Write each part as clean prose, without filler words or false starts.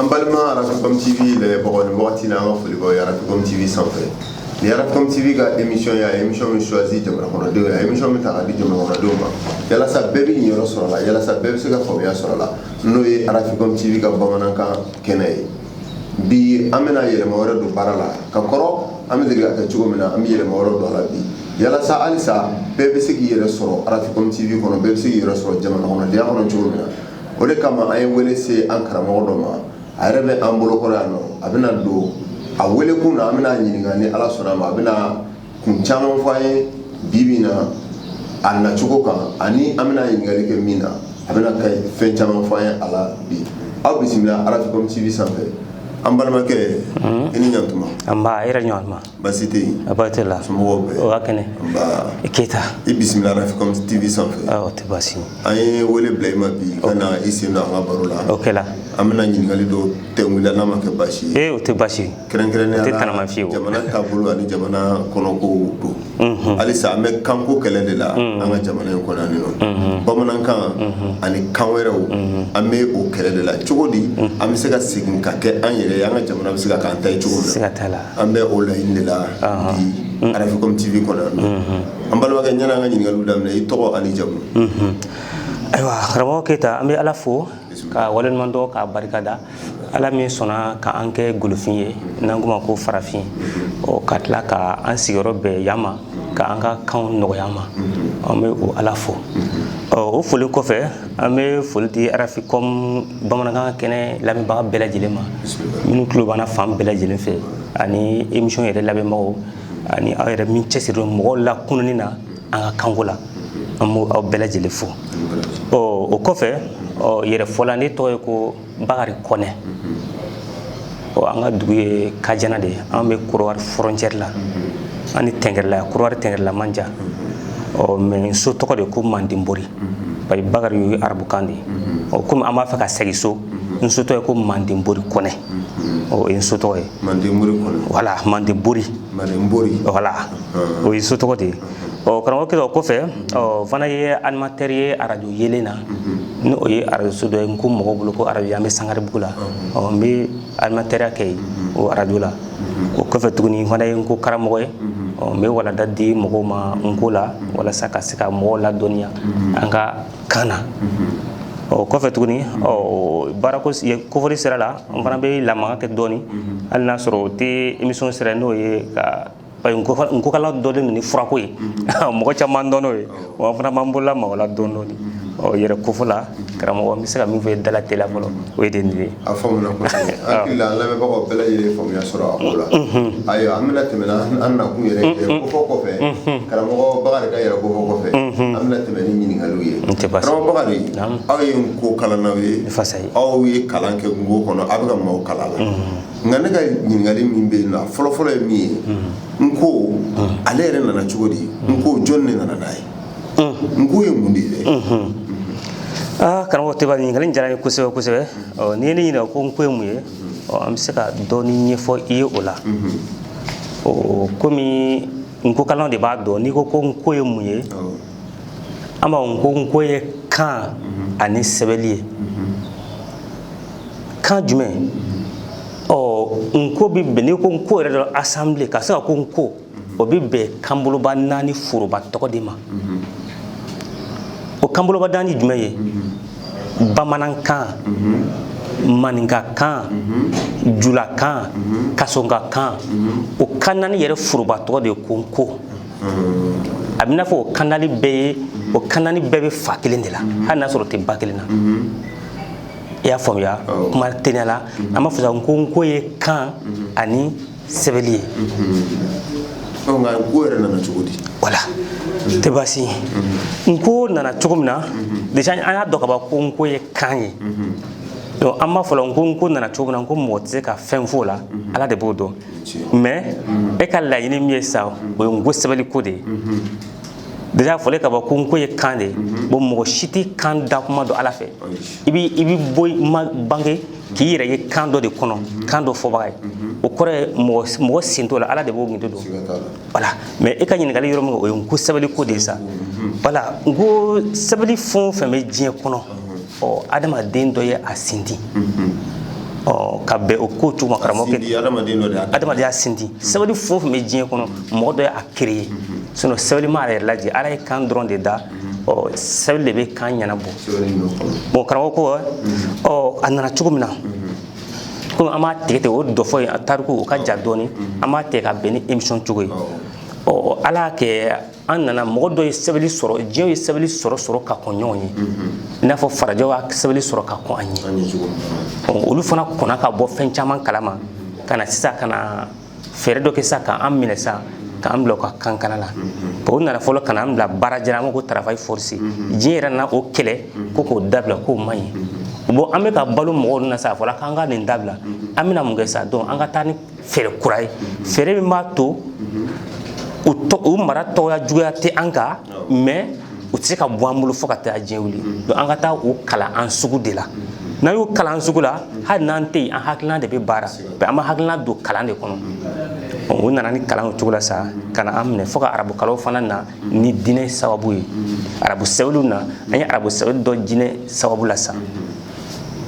Ambalma Arafcom TV le bon voitina folibo Arafcom TV sans fait. Les Arafcom TV ga émission choisie de mon do émission ta di jama on do ma. Yala sa bébé ni yoro sorola yala sa bébé se ga fobia sorola. No e Arafcom TV ga bamananka kenay. Bi amena yele ma wara do barala ka koro amediga ka chugomina am yele ma wara do ala bi. Yala sa alisa bébé se gi yele soro Arafcom TV kono bébé se gi yele soro jama on dia kono chugomina. Ole kama ay wele se ankara mo do ma. Arebe ambolo korano abina do a wele kuna amina nyinga ni ala sona ma abina kun chama faye bibina anna chuko kan ani amina nyinga ke mina abina kay fen chama faye ala bi aw bismillah Arafcom TV sanfe ambalma ke ini nyantuma amba ira nyantuma basite abatela sumo be o akene amba iketa bismillah Arafcom TV sanfe o te basi ay wele blema bi kana isina ngabarola okela amina nyingali do te ngula na make bashi o te basi kren te tanama fiwo jamana tabulu ani jamana kono ko do alisa ame kanko kele de la anga jamana ko nani no bamanan kan ani kanwerew ame o kele de la chogodi ame se ga sigin ka ke anyere anga jamana se ga kan tay chogodo se ga tala ambe o la inde la di Arafcom TV ko nani ambalo ga nyana nga nyingalu damne ito ali jamu aywa ramo keta ambe ala fo ka walen mando ka barikada ala min sona ka anke gulufiye nanguma ko farafin o katla ka an sigoro be yama ka anga kan no yama ambe o ala fo o fole ko fe ambe folti Arafcom bamananga kene lami ba bela jilema minu tulo bana fam bela jilen fe ani émission yere labe mawo ani ayere min cesiro mo la kununina anga kangola amu aw bela jile fo o ko fe o yere folani to ko bagari kone o anga duye kajana de ambe kurwar frontière la ani tengerla kurwar tengerla manja o men so to ko de ko mandimbori bay bagari yu arabu kandi o kum ama fa ka segiso nso to ko mandimbori kone o inso to e mandimbori kone voilà mandimbori voilà o inso to ko de o karango ke ko fe o fana ye animateur ye radio yelena no o ye radio so do ko mo bulu ko radio ya me sangare bugula o mi animateur ke o radio la o ko fe tuguni fana ye ko karamo ye o me wala daddi mo ma ngola wala saka sika mo la donia anga kana o ko fe tuguni o barako ye ko fori sera la on fana be la ma ke doni al nasro te émission sera no ye ka pay ko kala do de ni frako yi mo ko chaman dono yi wa fana mambola ma wala dono ni o yere ko fula karamo o misaka mi ve dala tela bolo o de ni a famu na ko akila la be ko bela yere famu ya sura akola ayo amina temena anna ku yere ko fe karamo ko bagare ka yere ko fe amina temeni ni ngalu ye karamo bagare aw ye ko kala na we fasay aw ye kalan ke ngo kono abuga mo kala la ngane ga nyingali mimbe na folo folo mi nko ale yere nana chugodi nko jonne nana nay nko ye mundi de kan wote ba ngali njara ko se o ni ni na ko nko mu ye o am se ka do ni nyefo iye ola o komi nko kala de ba do ni ko nko ye mu ye ama nko ye kan ani sebelier kan jume o nko bi beni ko nko re assemblée ka sa ko nko o bi be kambolo ba nani furo ba to de ma o kambolo ba dani jume ye bamanan kan maninga kan jula kan kasonga kan o kanani yere furo ba to de ko nko abina fo kanali be o kanani be fa kelen de la hana soro te ba kelen na ya fomya kuma tenala ama fuza nko ye kan ani sebelier o nga ko era na chugodi wala te basi nko nana chugumna deja anya doka ba ko nko ye kan ye donc ama folo nko nana chugumna nko motse ka fenfo la ala de bodo mais e ka la yini mi sa o nko sebeli ko de déjà fole ka ba ko nko ye kan de bo mo shiti kan da kuma do ala fe ibi boy ma bange ki yere ye kan do de kono kan do fo bagay o kore mo sinto la ala de bo ngido do voilà mais e ka nyini gali yoro mo o nko sabali ko de sa voilà ngo sabali fon fe me dien kono o adama den do ye asindi ka bɛn o ko cogo ma karamɔgɔ kɛ adamadenya sinti sɛbɛnni fɛn o fɛn bɛ diɲɛ kɔnɔ mɔgɔ dɔ y'a créé sinon sɛbɛnni ma yɛrɛ lajɛ ala ye kan dɔrɔn de da sɛbɛnni de bɛ kan ɲɛnabɔ bon karamɔgɔ ko a nana cogo min na komi an b'a tigɛ tigɛ o dɔfɔ ye a tariku o ka jan dɔɔni an b'a tigɛ ka bɛn ni émission cogo ye ala y'a kɛ an nana mɔgɔ dɔ ye sɛbɛnni sɔrɔ diɲɛ ye sɛbɛnni sɔrɔ ka kɔn ɲɔgɔn ye i n'a fɔ farajɛw y'a sɛbɛnni sɔrɔ ka kɔn an ye olu fana kɔnna ka bɔ fɛn caman kalama ka na sisan ka na fɛɛrɛ dɔ kɛ sisan k'an minɛ sisan k'an bila u ka kankana la o nana fɔlɔ ka na an bila baara jara an ko travail forcé diɲɛ yɛrɛ nana o kɛlɛ ko k'o dabila k'o man ɲi bon an bɛ ka balo mɔgɔw na sa fɔla k'an ka nin dabila an bɛna mun kɛ sa donc an ka taa ni fɛɛrɛ kura ye fɛɛrɛ min b'a to u mara tɔgɔya juguya tɛ an kan mais u tɛ se ka bɔ an bolo fo ka taa diɲɛ wuli donc an ka taa o kalan an sugu de la n'an y'o kalan an sugu la hali n'an tɛ yen an hakilina de bɛ baara an bɛ hakilina don kalan de kɔnɔ u nana ni kalan o cogo la sa ka na an minɛ fo ka arabukalaw fana na ni diinɛ sababu ye arabu sɛbɛnniw na an ye arabu sɛbɛnni dɔ diinɛ sababu la sa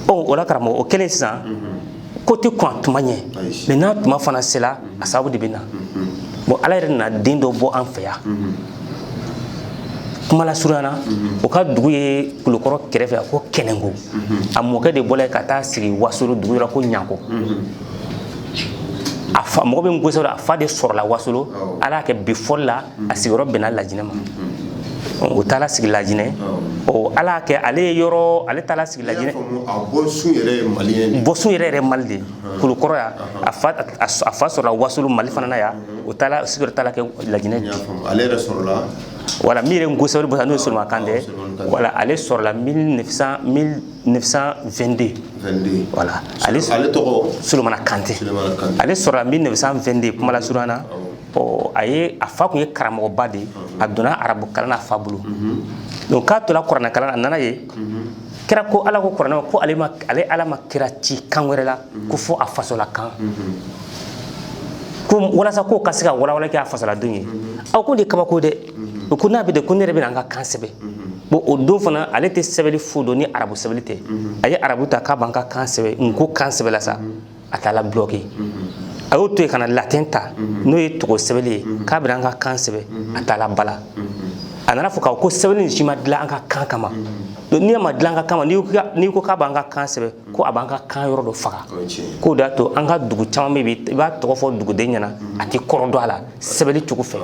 o la karamɔgɔ o kɛlen sisan ko tɛ kɔn a tuma ɲɛ mais n'a tuma fana sera a sababu de bɛ na bon ala yɛrɛ nana den dɔ bɔ an fɛ yan kuma la surunyana o ka dugu ye kulukɔrɔ kɛrɛfɛ a ko kɛnɛnko a mɔkɛ de bɔla ka taa sigi wasolo dugu yɔrɔ ko ɲanko a fa mɔgɔ bɛ n gosi a fa de sɔrɔla wasolo ala y'a kɛ bi fɔli la a sigiyɔrɔ bɛnna lajinɛ ma o taala sigi lajinɛ ala y'a kɛ ale ye yɔrɔ ale taala sigi lajinɛ bɔsun yɛrɛ mali de kulukɔrɔ yan a fa sɔrɔla wasolo mali fana na yan o taala sigiyɔrɔ taala kɛ lajinɛ ale yɛrɛ sɔrɔla voilà min yɛrɛ n gosi n'o ye Solomana Kante voilà ale sɔrɔla 1922 voilà ale tɔgɔ Solomana Kante ale sɔrɔla 1922 kuma la surunyana a fa tun ye karamɔgɔba de a donna arabu kalan na a fa bolo donc k'a tola kuranɛ kalan na a nana ye kira ko ala ko kuranɛ ko ale ala ma kira ci kan wɛrɛ la ko fo a fasola kan ko walasa k'o ka se ka walawala kɛ a fasoladenw ye aw ko nin ye kabako dɛ o ko n'a bɛ de ko ne yɛrɛ bɛna an ka kan sɛbɛn bon o don fana ale tɛ sɛbɛnni fu dɔn ni arabu sɛbɛnni tɛ a ye arabu ta k'a b'an ka kan sɛbɛn n ko kan sɛbɛn la sa a taala bloqué a y'o to yen ka na latin ta n'o ye togo sɛbɛnni ye k'a bɛna an ka kan sɛbɛn a taala bala a nana fɔ k'a ko sɛbɛnni nin si ma dilan an ka kan kama donc n'i ma dilan an ka kan ma n'i ko k'a b'an ka kan sɛbɛn ko a b'an ka kan yɔrɔ dɔ faga k'o de y'a to an ka dugu caman bɛ yen i b'a tɔgɔ fɔ duguden ɲɛna a tɛ kɔrɔ dɔn a la sɛbɛnni cogo fɛ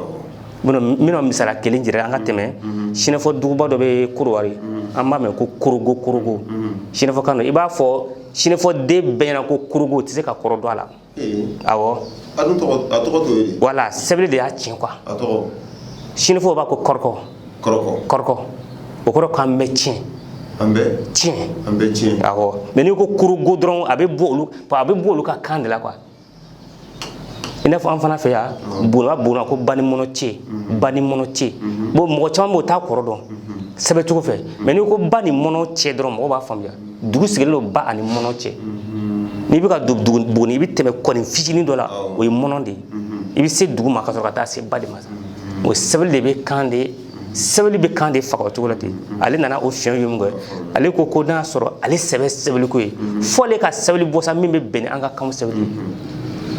minnu misala kelen jira an ka tɛmɛ sinafɔ duguba dɔ bɛ Korowari an b'a mɛn ko korogo sinafɔ kan i b'a fɔ sinafɔ den bɛɛ ɲɛna ko korogo o tɛ se ka kɔrɔ dɔn a la awɔ a tɔgɔ t'o ye voilà sɛbɛnni de y'a tiɲɛ quoi sinafɔw b'a ko kɔrɔkɔ o kɔrɔ ko an bɛ tiɲɛ an bɛ tiɲɛ awɔ mais n'i ko korogo dɔrɔn a bɛ bɔ olu ka kan de la quoi i n'a fɔ an fana fɛ yan bona ko banimɔnɔ cɛ bon mɔgɔ caman b'o t'a kɔrɔ dɔn sɛbɛn cogo fɛ mais n'i ko ba ni mɔnɔ cɛ dɔrɔn mɔgɔw b'a faamuya dugu sigilen don ba ani mɔnɔ cɛ n'i bɛ ka Buguni i bɛ tɛmɛ kɔni fitinin dɔ la o ye mɔnɔ de ye i bɛ se dugu ma ka sɔrɔ ka taa se ba de ma o sɛbɛnni de bɛ kan de faga o cogo la ten ale nana o fiɲɛ ye mun kɛ ale ko n'a sɔrɔ ale sɛbɛnni ko ye fo ale ka sɛbɛnni bɔ sa min bɛ bɛn ni an ka kanw sɛbɛnni ye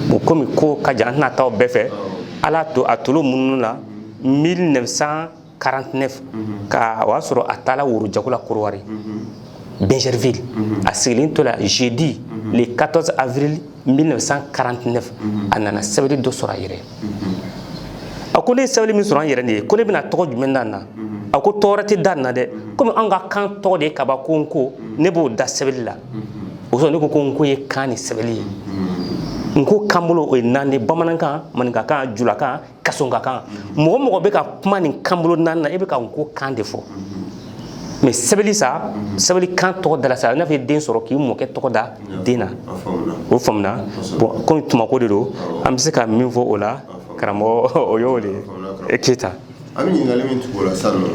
bon komi ko ka jan an tɛna taa o bɛɛ fɛ ala a tolo mununu na 1949 ka o y'a sɔrɔ a taala Worojago la Korowari Bingerville a sigilen to la jeudi le 14 avril 1949 a nana sɛbɛnni dɔ sɔrɔ a yɛrɛ a ko ne ye sɛbɛnni min sɔrɔ an yɛrɛ de ye ko ne bɛna tɔgɔ jumɛn da na a ko tɔgɔ wɛrɛ tɛ da na dɛ komi an ka kan tɔgɔ de ye kabako n ko ne b'o da sɛbɛnni la o sɔrɔ ne ko n ko ye kan ni sɛbɛnni ye n ko kan bolo o ye 4 bamanankan maninkakan julakan kasonkakan mɔgɔ mɔgɔ bɛ ka kuma nin kan bolo 4 na e bɛ ka n ko kan de fɔ mais sɛbɛnni sa sɛbɛnni kan tɔgɔ dala sa i n'a fɔ i den sɔrɔ k'i mɔkɛ tɔgɔ da den na o faamuna bon komi tumako de don an bɛ se ka min fɔ o la karamɔgɔ o y'o de ye Keyita an bɛ ɲininkali min tugu o la sisan nɔ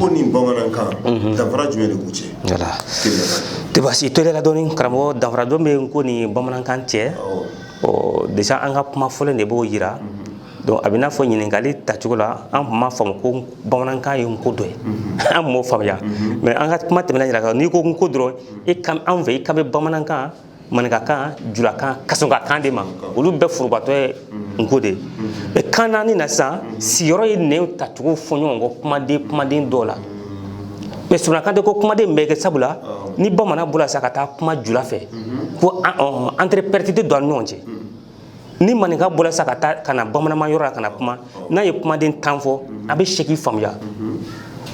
ko nin bamanankan danfara jumɛn de b'u cɛ tɛ baasi to la dɔɔni karamɔgɔ danfara dɔ bɛ n ko nin bamanankan cɛ déjà an ka kuma fɔlɔ de b'o yira donc a bɛ n'a fɔ ɲininkali tacogo la an tun b'a faamu ko bamanankan ye nko dɔ ye an tun b'o faamuya mais an ka kuma tɛmɛna yira kan n'i ko nko dɔrɔn anw fɛ i kan bɛ bamanankan manikakan julakan kasongakan de ma olu bɛɛ furubatɔ ye nko de mais kan naani na sisan siyɔrɔ ye nɛn tacogo fɔ ɲɔgɔn kɔ kumaden dɔw la mais surunakan tɛ ko kumaden bɛɛ kɛ sabula ni bamanan bɔra sa ka taa kuma jula fɛ ko entreperte tɛ don a ni ɲɔgɔn cɛ ni maninka bɔra sa ka taa ka na bamananma yɔrɔ la ka na kuma n'a ye kumaden 10 fɔ a bɛ seki faamuya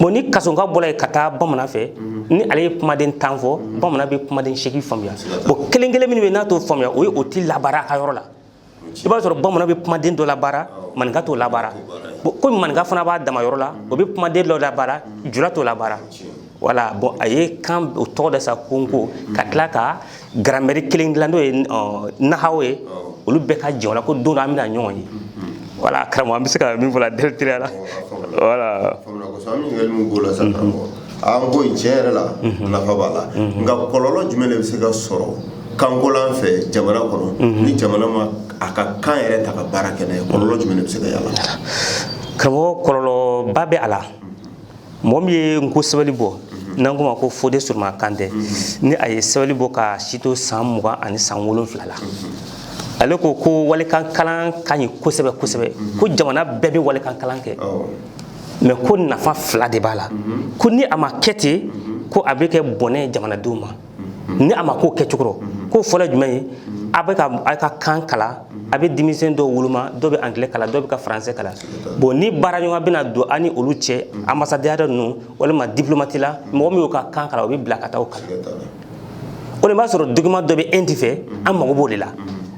bon ni kasonka bɔra ye ka taa bamanan fɛ ni ale ye kumaden 10 fɔ bamanan bɛ kumaden 8 faamuya bon kelen min bɛ n'a t'o faamuya o ye o tɛ labaara a ka yɔrɔ la i b'a sɔrɔ bamanan bɛ kumaden dɔ labaara maninka t'o labaara bon komi maninka fana b'a dama yɔrɔ la o bɛ kumaden dɔ labaara jula t'o labaara voilà bon a ye kan o tɔgɔ da sa ko ka tila ka grammaire kelen dilan n'o ye nahaw ye olu bɛɛ ka jɛn o la ko don dɔ an bɛna ɲɔgɔn ye voilà karamɔgɔ an bɛ se ka min fɔ la teliya la voilà an bɛ ɲininkali min k'o la sa karamɔgɔ an ko in tiɲɛ yɛrɛ la nafa b'a la nka kɔlɔlɔ jumɛn de bɛ se ka sɔrɔ kankolan fɛ jamana kɔnɔ ni jamana ma a ka kan yɛrɛ ta ka baara kɛ n'a ye kɔlɔlɔ jumɛn de bɛ se ka y'a la karamɔgɔ kɔlɔlɔba bɛ a la mɔgɔ min ye nko sɛbɛnni bɔ n'an ko ma ko Fode Suruma Kante ni a ye sɛbɛnni bɔ ka si to san 20 ani san 7 la ale ko walikan kalan ka ɲi kosɛbɛ ko jamana bɛɛ bɛ walikan kalan kɛ mais ko nafa 2 de b'a la ko ni a ma kɛ ten ko a bɛ kɛ bɔnɛ jamanadenw ma ni a ma ko kɛcogo ko fɔlɔ jumɛn ye a bɛ ka kan kala a bɛ denmisɛn dɔw woloma dɔw bɛ anglais kala dɔw bɛ ka français kala bon ni baaraɲɔgɔn bɛna don ani olu cɛ ambassadeur ninnu walima diplomate la mɔgɔ min y'o ka kan kala o bɛ bila ka taa o kala o de b'a sɔrɔ document dɔ bɛ indi fɛ an mago b'o de la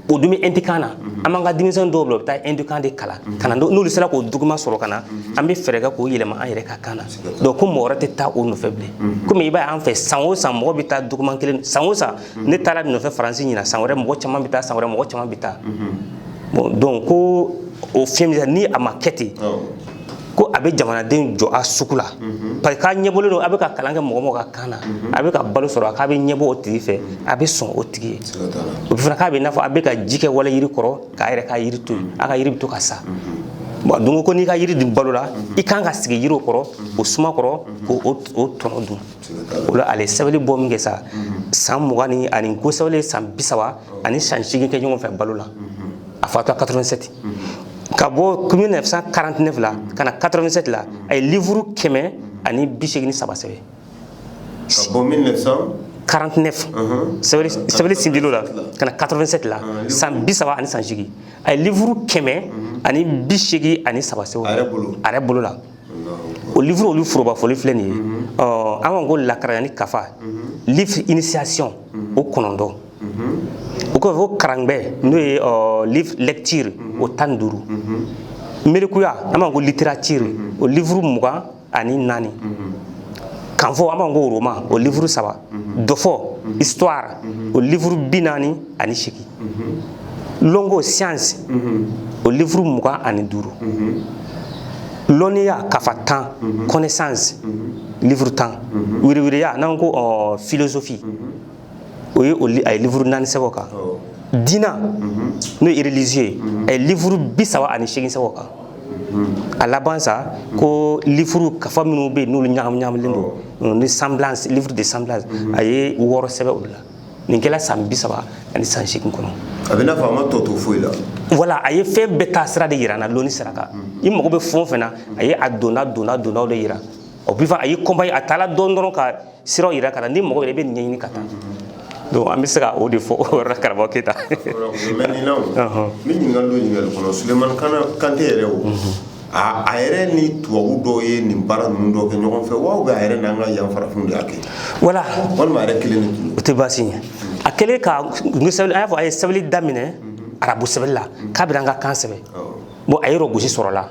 o dumi indi kan na an b'an ka denmisɛn dɔw bila o bɛ taa indi kan de kala ka na n'olu sera k'o document sɔrɔ ka na an bɛ fɛɛrɛ kɛ k'o yɛlɛma an yɛrɛ ka kan na donc ko mɔgɔ wɛrɛ tɛ taa o nɔfɛ bilen komi i b'a ye an fɛ san o san mɔgɔ bɛ taa document kelen san o san ne taara nɔfɛ faransi ɲina san wɛrɛ mɔgɔ caman bɛ taa san wɛrɛ mɔgɔ caman bɛ taa bon donc ko o fiɲɛ ni a ma kɛ ten ko a bɛ jamanaden jɔ a sugu la parce que k'a ɲɛbɔlen don a bɛ ka kalan kɛ mɔgɔ ka kan na a bɛ ka balo sɔrɔ k'a bɛ ɲɛbɔ o tigi fɛ a bɛ sɔn o tigi ye o bɛ fana k'a bɛ i n'a fɔ a bɛ ka ji kɛ wala yiri kɔrɔ k'a yɛrɛ ka yiri to yen a ka yiri bɛ to ka sa bon donc ko n'i ka yiri dun balo la i kan ka sigi yiriw kɔrɔ o suma kɔrɔ k'o tɔnɔ dun o la ale sɛbɛnni bɔ min kɛ sa san 20 ani ko sɛbɛnni san 30 ani san 8 kɛ ɲɔgɔn fɛ balo la a fatura 87 ka bɔ 1949 la ka na 87 la a ye livre 100 ani 83 sɛbɛn ka bɔ 1949 sɛbɛnni sindilo la ka na 87 la san 30 ani san 8 a ye livre 100 ani 83 sɛbɛn a yɛrɛ bolo la o livre olu forobafɔli filɛ nin ye an b'a ko lakaraya ni kafa livre initiation o 9 o ko fɔ karangbɛ n'o ye livre lecture o 15 merikuya an b'a ko littérature o livre 20 ani 4 kanfɔ an b'a ko roman o livre 3 dɔfɔ histoire o livre 40 ani 8 longo science o livre 20 ani 5 lɔnniya kafa 10 connaissance livre 10 wiriwiriya n'an ko philosophie o ye a ye livre 4 sɛbɛn o kan dina n'o ye religieux a ye livre 30 ani 8 sɛbɛn o kan a laban sa ko livre kafa minnu bɛ yen n'olu ɲagaminen don ni semblance livre de semblance a ye 6 sɛbɛn olu la nin kɛla san 30 ani san 8 kɔnɔ a bɛ n'a fɔ a ma tɔ to foyi la voilà a ye fɛn bɛɛ taa sira de yira n na lɔnni sira kan i mago bɛ fɛn o fɛn na a ye a donnaw de yira o bi fa a ye kɔnba a taala dɔrɔn ka siraw yira ka na ni mɔgɔ yɛrɛ bɛ nin ɲɛɲini ka taa donc an bɛ se ka o de fɔ o yɔrɔ la karamɔgɔ Keyita mais nin na o ni ɲininkali dɔ ɲininkali kɔnɔ Sulemani Kante yɛrɛ o a yɛrɛ ni tubabu dɔw ye nin baara ninnu dɔw kɛ ɲɔgɔn fɛ wa ou bien a yɛrɛ n'an ka yan farafinw de y'a kɛ voilà walima a yɛrɛ kelen de tun o tɛ baasi ye a kɛlen ka an y'a fɔ a ye sɛbɛnni daminɛ arabu sɛbɛnni la k'a bɛ an ka kan sɛbɛn bon a ye yɔrɔ gosi sɔrɔ la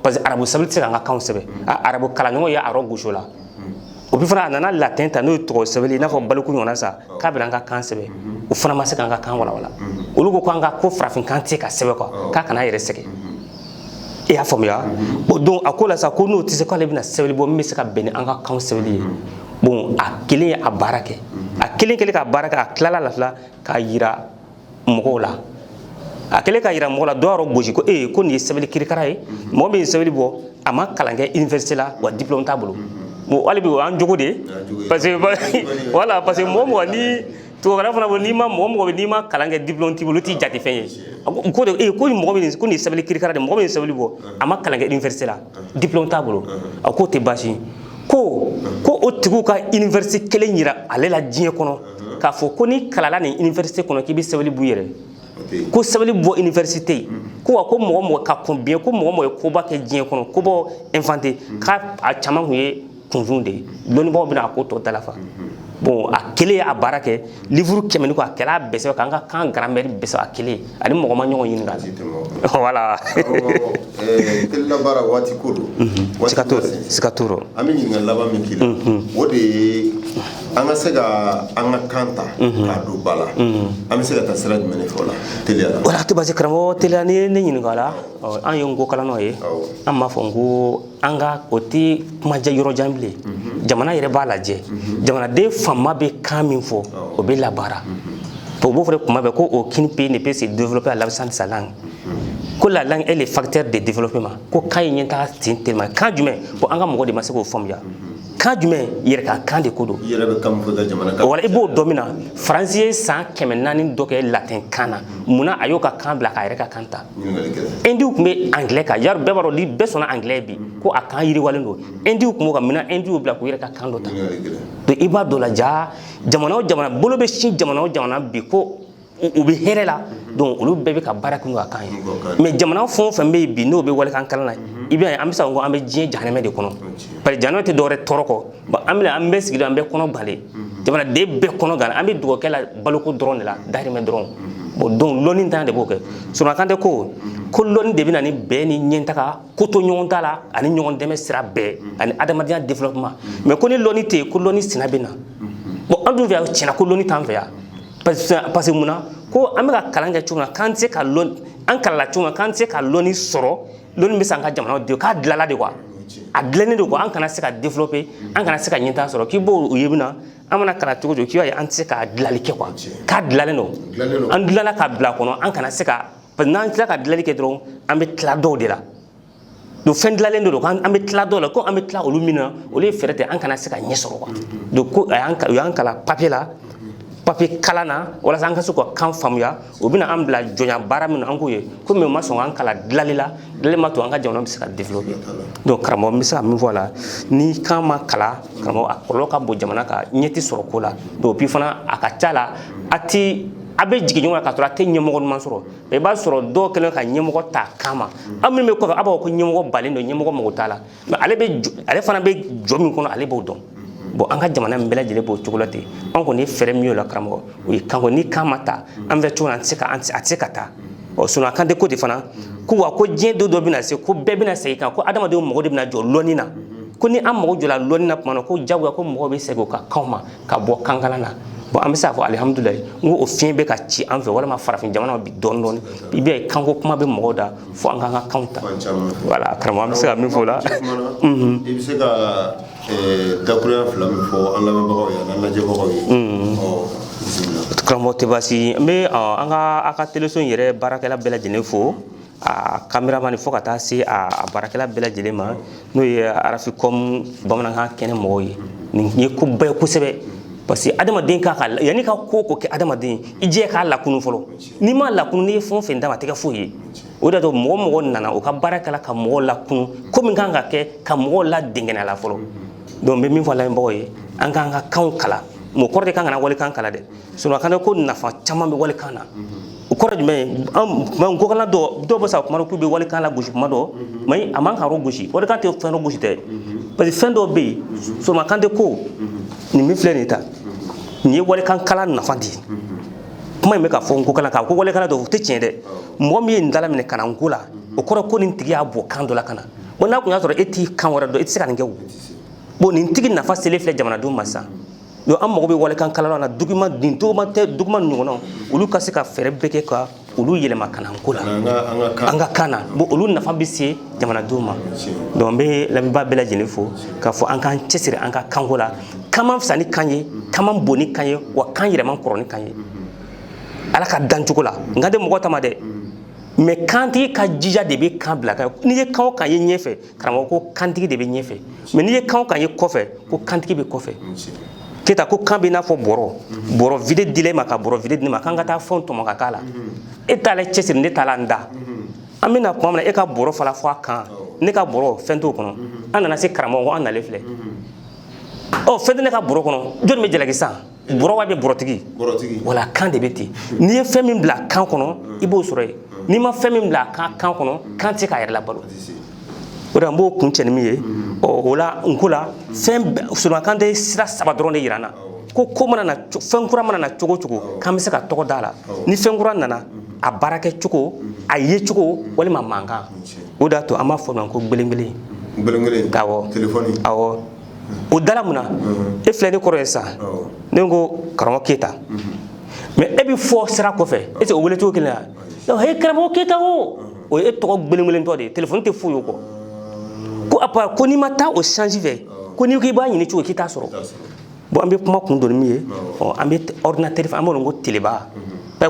parce que arabu sɛbɛnni tɛ se k'an ka kanw sɛbɛn arabu kalanɲɔgɔn ye a yɔrɔ gosi o la o bi fana a nana latin ta n'o ye tɔgɔ sɛbɛnni i n'a fɔ baliku ɲɔgɔnna sa k'a bɛ an ka kan sɛbɛn o fana ma se k'an ka kan walawala olu ko k'an ka ko farafinkan tɛ ka sɛbɛn quoi k'a kana yɛrɛ sɛgɛn i y'a faamuya bon donc a ko la sa ko n'o tɛ se k'ale bɛna sɛbɛnni bɔ min bɛ se ka bɛn ni an ka kanw sɛbɛnni ye bon a kelen ye a baara kɛ a kelen kɛlen ka baara kɛ a tilala la fila k'a yira mɔgɔw la a kɛlen ka yira mɔgɔw la dɔw yɛrɛ gosi ko ko nin ye sɛbɛnni kirikara ye mɔgɔ min ye sɛbɛnni bɔ a ma kalan kɛ université la wa diplôme t'a bolo bon hali bi o y'an jogo de ye parce que voilà parce que mɔgɔ ni to gara fana bo nima mo nima kalange diplôme ti bolo ti jati fenye ko de ko mo min ko ni sabali kirikara de mo min sabali bo ama kalange université la diplôme ta bolo ko te bashi ko o tigu ka université kelen yira ale la diɲɛ kɔnɔ k'a fɔ ko ni kalala ni université kɔnɔ k'i bɛ sabali bu yɛrɛ ko sabali bɔ université ko ko mɔgɔ ka kunbiɲɛ ko mɔgɔ ye koba kɛ diɲɛ kɔnɔ ko bɔ inventé k'a a caman kun ye kunfun de ye dɔnnibagaw bɛna a ko tɔ dalafa bon a kelen a baara kɛ livre 100 ko a kɛra a bɛɛ sɛbɛn k'an ka kan grammaire bɛɛ sɛbɛn a kelen ani mɔgɔ ma ɲɔgɔn ɲininka voilà tella baara waati ko do sika t'o rɔ an bɛ ɲininka laban min k'i la o de ye an ka se ka an ka kan ta k'a don ba la an bɛ se ka taa sira jumɛn de fɛ o la teliya la voilà tɛ basi karamɔgɔ teliya ni ne ɲininka la an ye n ko kalannaw ye an b'a fɔ n ko an ka o tɛ kumaja yɔrɔ jan bilen jamana yɛrɛ b'a lajɛ jamanaden fanba bɛ kan min fɔ o bɛ labaara o b'o fɔ kuma bɛɛ ko aucun pays ne peut se développer à l'absence de sa langue ko la langue est le facteur de développement ko kan ye ɲɛtaga sen teliman kan jumɛn bon an ka mɔgɔ de ma se k'o faamuya kan jumɛn yɛrɛ ka kan de ko don i yɛrɛ bɛ kan min fɔ i ka jamana kan wala i b'o dɔn min na faransi ye san 400 dɔ kɛ latin kan na munna a y'o ka kan bila k'a yɛrɛ ka kan ta indiw tun bɛ anglais kan yari bɛɛ b'a dɔn ni bɛɛ sɔnna anglais bi ko a kan yiriwalen don indiw tun b'o kan munna indiw bila k'u yɛrɛ ka kan dɔ ta donc i b'a dɔn la ja jamana o jamana bolo bɛ sin jamana o jamana bi ko u bɛ hɛrɛ la donc olu bɛɛ bɛ ka baara kɛ n'u ka kan ye mais jamana fɛn o fɛn bɛ yen bi n'o bɛ walikan kalan na i b'a ye an bɛ se ka fɔ an bɛ diɲɛ jahanamɛ de kɔnɔ parce que jahanamɛ tɛ dɔwɛrɛ tɔɔrɔ kɔ an bɛ sigi an bɛ kɔnɔ gale jamanaden bɛɛ kɔnɔ gale an bɛ dugawukɛ la baloko dɔrɔn de la dahirimɛ dɔrɔn bon donc lɔnni tan de b'o kɛ Sɔrɔ Kante ko lɔnni de bɛ na ni bɛn ni ɲɛtaga ko to ɲɔgɔn ta la ani ɲɔgɔn dɛmɛ sira bɛɛ ani adamadenya développement mais ko ni lɔnni tɛ yen ko lɔnni sina bɛ na bon an dun fɛ yan tiɲɛna ko lɔnni t'an fɛ yan parce que munna ko an bɛ ka kalan kɛ cogo min na k'an tɛ se ka lɔnni an kalala cogo min na k'an tɛ se ka lɔnni sɔrɔ lɔnni bɛ se an ka jamanaw de k'a dilanla de quoi a dilannen de quoi an kana se ka développer an kana se ka ɲɛtaga sɔrɔ k'i b'o ye min na an mana kalan cogo o cogo k'i b'a ye an tɛ se ka dilanli kɛ quoi k'a dilannen don an dilanna k'a bila a kɔnɔ an kana se ka parce que n'an tila ka dilanli kɛ dɔrɔn an bɛ tila dɔw de la donc fɛn dilanlen de don an bɛ tila dɔw la ko an bɛ tila olu min na olu ye fɛɛrɛ tigɛ an kana se ka ɲɛ sɔrɔ quoi donc ko u y'an kalan papier la papier kalan na walasa an ka se ka kan faamuya o bɛna an bila jɔnya baara min na an k'o ye komi u ma sɔn k'an kalan dilanli la dilanli ma to an ka jamana bɛ se ka développer donc karamɔgɔ n bɛ se ka min fɔ a la ni kan ma kalan karamɔgɔ a kɔlɔlɔ ka bon jamana kan ɲɛ tɛ sɔrɔ ko la donc puis fana a ka ca la a bɛ jigin ɲɔgɔn na ka sɔrɔ a tɛ ɲɛmɔgɔ ɲuman sɔrɔ i b'a sɔrɔ dɔw kɛlen ka ɲɛmɔgɔ ta kan ma an minnu bɛ kɔfɛ a b'a fɔ ko ɲɛmɔgɔ balen don ɲɛmɔgɔ mago t'a la mais ale fana bɛ jɔ min kɔnɔ ale b'o dɔn bon an ka jamana bɛɛ lajɛlen b'o cogo la ten an kɔni ye fɛɛrɛ min y'o la karamɔgɔ o ye kanko ni kan ma ta an fɛ cogo la a tɛ se ka taa Sɔrɔ Kante ko de fana ko wa ko diɲɛ don dɔ bɛna se ko bɛɛ bɛna segin kan ko adamadenw mago de bɛna jɔ lɔnni na ko ni an mago jɔra lɔnni na tuma na ko jagoya ko mɔgɔw bɛ segin u ka kanw ma ka bɔ kankalan na bon an bɛ se k'a fɔ alihamudulilayi n ko o fiɲɛ bɛ ka ci an fɛ walima farafin jamanaw bi dɔɔni dɔɔni i b'a ye kanko kuma bɛ mɔgɔw da fo an k'an ka kanw ta voilà karamɔgɔ an bɛ se ka min fɔ o la. I bɛ se ka dakuruya fila min fɔ an lamɛnbagaw ye an lajɛbagaw ye karamɔgɔ tɛ baasi n bɛ an ka a ka télévision yɛrɛ baarakɛla bɛɛ lajɛlen fo a caméraman fo ka taa se a baarakɛla bɛɛ lajɛlen ma n'o ye Araficom bamanankan kɛnɛ mɔgɔw ye nin ye koba ye kosɛbɛ parce que adamaden ka yanni ka ko kɛ adamaden i jɛ k'a lakunu fɔlɔ n'i ma lakunu n'i ye fɛn o fɛn d'a ma a tɛ kɛ foyi ye o de y'a to mɔgɔ nana o ka baara kɛla ka mɔgɔw lakunu ko min kan ka kɛ ka mɔgɔw ladengɛnɛ a la fɔlɔ donc n bɛ min fɔ lamɛnbagaw ye an k'an ka kanw kalan mɔgɔ kɔrɔ de kan ka na walikan kalan dɛ Sɔrɔ Kante ko nafa caman bɛ walikan na o kɔrɔ jumɛn ye n ko kalan dɔw bɛ sa kuma k'u bɛ walikan la gosi kuma dɔ mais a man kan ka gosi walikan tɛ fɛn dɔ gosi tɛ parce que fɛn dɔw bɛ yen Sɔrɔ Kante ko nin min filɛ nin ta nin ye walikan kalan nafa di kuma in bɛ ka fɔ n ko kalan kan ko walikan dɔw o tɛ tiɲɛ dɛ mɔgɔ min ye nin dala minɛ ka na n ko la o kɔrɔ ko nin tigi y'a bɔ kan dɔ la ka na bon n'a kun y'a sɔrɔ e t'i kan wɛrɛ dɔn e tɛ se ka nin kɛ o bon nin tigi nafa selen filɛ jamanadenw ma sisan donc an mago bɛ walikan kalan na duguma ɲɔgɔnnaw olu ka se ka fɛɛrɛ bɛɛ kɛ ka olu yɛlɛma ka na n ko la an ka kan na bon olu nafa bɛ se jamanadenw ma donc n bɛ lamɛnbaa bɛɛ lajɛlen fo k'a fɔ an k'an cɛsiri an ka kanko la kan man fisa ni kan ye kan man bon ni kan ye wa kan yɛrɛman kɔrɔ ni kan ye ala ka dan cogo la n ka tɛ mɔgɔ ta ma dɛ mais kantigi ka jija de bɛ kan bila kan n'i ye kan o kan ye ɲɛfɛ karamɔgɔ ko kantigi de bɛ ɲɛfɛ mais n'i ye kan o kan ye kɔfɛ ko kantigi bɛ kɔfɛ Keta ko kan bɛ n'a fɔ bɔrɔ vide dilen ma ka bɔrɔ vide di ma kan ka taa fɛnw tɔmɔ ka k'a la e t'ale cɛsiri ne t'a la n da an bɛna kuma min na e ka bɔrɔ fala fɔ a kan ne ka bɔrɔ fɛn t'o kɔnɔ an nana se karamɔgɔ an nalen filɛ fɛn tɛ ne ka bɔrɔ kɔnɔ jɔnni bɛ jalaki sisan bɔrɔ wa bɛ bɔrɔtigi wala kan de bɛ ten n'i ye fɛn min bila kan kɔnɔ i b'o sɔrɔ yen n'i ma fɛn min bila kan kɔnɔ kan tɛ k'a yɛrɛ labalo o de an b'o kun cɛ ni min ye o la nko la fɛn Solomaka Kante sira saba dɔrɔn de yirana ko mana na fɛn kura mana na cogo o cogo k'an bɛ se ka tɔgɔ d'a la ni fɛn kura nana a baara kɛ cogo a ye cogo walima mankan o de y'a to an b'a fɔ ma ko gbelengbelen awɔ awɔ o dala mun na e filɛ ne kɔrɔ ye sa ne ko karamɔgɔ Keyita mais e bɛ fɔ sira kɔfɛ est-ce que o wele cogo kelen ya he karamɔgɔ Keyita o ye e tɔgɔ gbelengbelen tɔ de ye téléphone tɛ foyi o kɔ ko n'i ma taa o change fɛ ko n'i ko i b'a ɲini cogo k'i t'a sɔrɔ bon an bɛ kuma kun dɔ ni min ye an bɛ ordinateur fɛ an b'o ko telebaga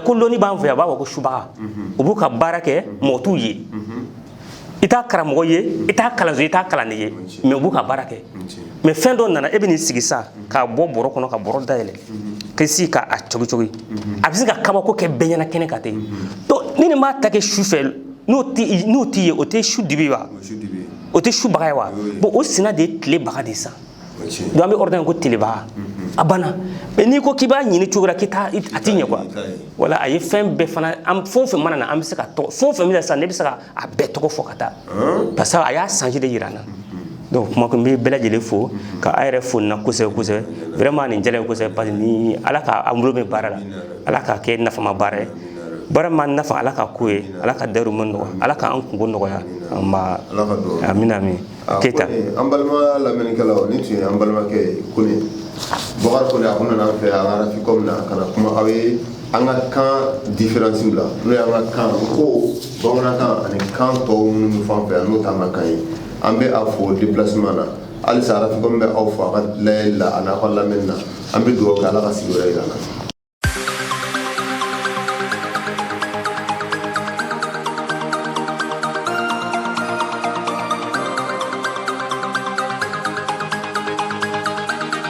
ko lɔnni b'an fɛ yan a b'a fɔ ko subaga u b'u ka baara kɛ mɔgɔ t'u ye i t'a karamɔgɔ ye i t'a kalanso i t'a kalanden ye mais u b'u ka baara kɛ mais fɛn dɔ nana e bɛ n'i sigi sa k'a bɔ bɔrɔ kɔnɔ ka bɔrɔ dayɛlɛ k'i sigi k'a cogi a bɛ se ka kabako kɛ bɛɛ ɲɛna kɛnɛ kan ten donc ni nin b'a ta kɛ su fɛ n'o t'i ye o tɛ su dibi wa o tɛ su baga ye wa bon o sina de ye tile baga de san donc an bɛ ordinateur ko telebaga a banna mais n'i ko k'i b'a ɲini cogo la k'i a t'i ɲɛ quoi wala a ye fɛn bɛɛ fana fɛn o fɛn mana na an bɛ se ka tɔgɔ fɛn o fɛn min na sisan ne bɛ se ka a bɛɛ tɔgɔ fɔ ka taa parce que a y'a change de yira n na donc kuma ko n bɛ bɛɛ lajɛlen fo ka a yɛrɛ fo nin na kosɛbɛ kosɛbɛ vraiment nin diyara n ye kosɛbɛ parce que ni ala ka an bolo bɛ baara la ala k'a kɛ nafama baara ye baara ma nafa ala ka ko ye ala ka dayirimɛ nɔgɔya ala ka an kungo nɔgɔya amin amin Keyita an balima lamɛnnikɛlaw ni tun ye an balimakɛ Kone Bɔkari Kone a kun nana an fɛ an ka RAFICOM na ka na kuma aw ye an ka kan différence la n'o ye an ka kan ko bamanankan ani kan tɔw minnu bɛ fɔ an fɛ yan n'o t'an ka kan ye an bɛ a fo déplacement na halisa RAFICOM bɛ aw fo a ka layɛli la a n'a ka lamɛnni na an bɛ dugawu kɛ ala ka sigiyɔrɔ jira an na